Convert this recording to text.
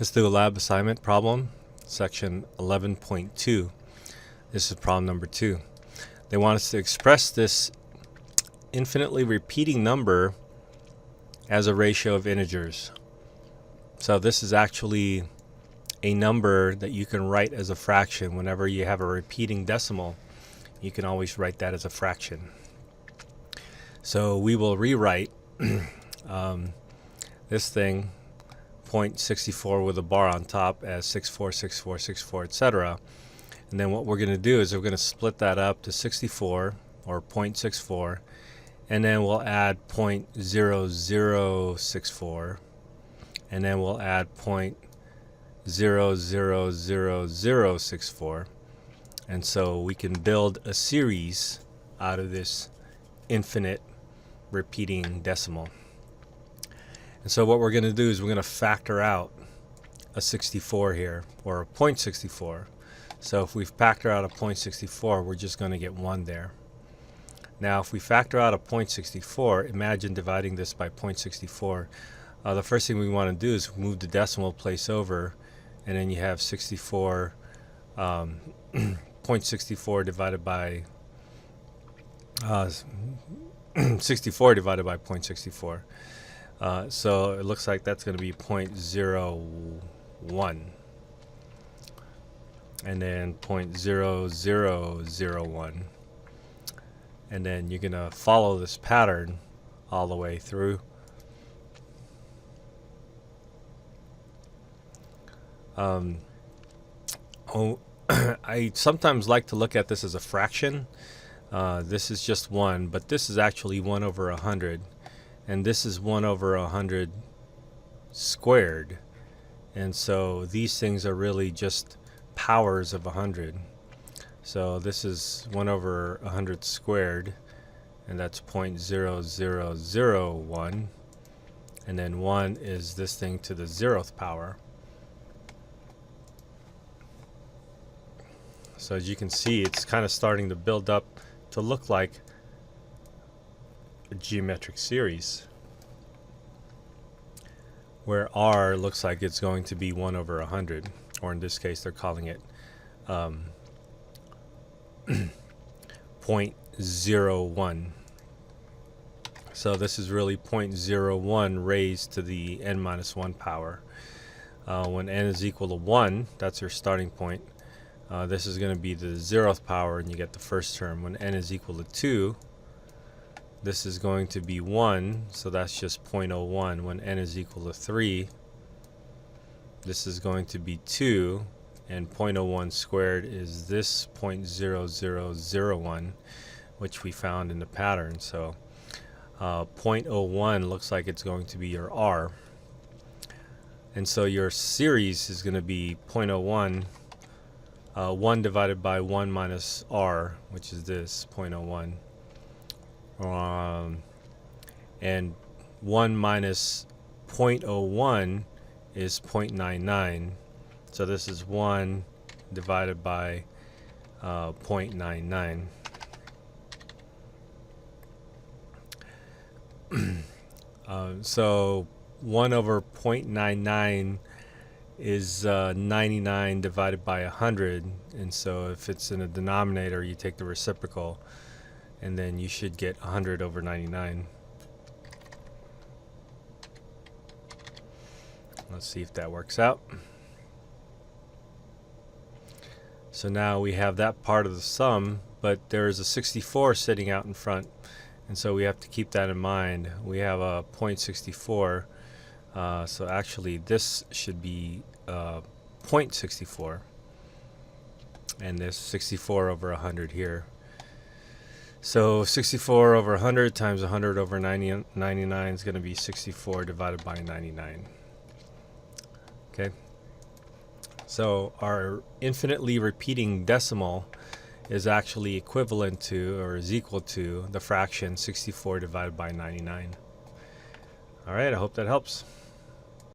Let's do a lab assignment problem, section 11.2. This is problem number 2. They want us to express this infinitely repeating number as a ratio of integers. So this is actually a number that you can write as a fraction. Whenever you have a repeating decimal, you can always write that as a fraction. So we will rewrite this thing 0.64 with a bar on top as 64, 64, 64, etc. And then what we're going to do is we're going to split that up to 64 or 0.64, and then we'll add 0.0064, and then we'll add 0.000064, and so we can build a series out of this infinite repeating decimal. And so what we're going to do is we're going to factor out a 64 here, or a 0.64. So if we factor out a 0.64, we're just going to get 1 there. Now if we factor out a 0.64, imagine dividing this by 0.64. The first thing we want to do is move the decimal place over, and then you have 64, 0.64 divided by 64 divided by 0.64. So it looks like that's going to be 0.01, and then 0.0001, and then you're going to follow this pattern all the way through. I sometimes like to look at this as a fraction. This is just 1, but this is actually 1 over 100. And this is 1 over 100 squared. And so these things are really just powers of 100. So this is 1 over 100 squared, and that's 0.0001. And then 1 is this thing to the 0th power. So as you can see, it's kind of starting to build up to look like a geometric series, where r looks like it's going to be 1 over 100, or in this case they're calling it 0.01. So this is really 0.01 raised to the n minus 1 power. When n is equal to 1, that's your starting point. This is going to be the 0th power, and you get the first term. When n is equal to 2, this is going to be 1, so that's just 0.01. When n is equal to 3, this is going to be 2, and 0.01 squared is this 0.0001, which we found in the pattern. So 0.01 looks like it's going to be your r. And so your series is going to be 0.01, 1 divided by 1 minus r, which is this 0.01. And 1 minus 0.01 is 0.99. So this is 1 divided by 0.99. So 1 over 0.99 is 99 divided by 100. And so if it's in a denominator, you take the reciprocal, and then you should get 100 over 99. Let's see if that works out. So now we have that part of the sum, but there is a 64 sitting out in front, and so we have to keep that in mind. We have a 0.64, so actually this should be 0.64, and there's 64 over 100 here. So 64 over 100 times 100 over 99 is going to be 64 divided by 99. Okay. So our infinitely repeating decimal is actually equivalent to, or is equal to, the fraction 64 divided by 99. All right, I hope that helps.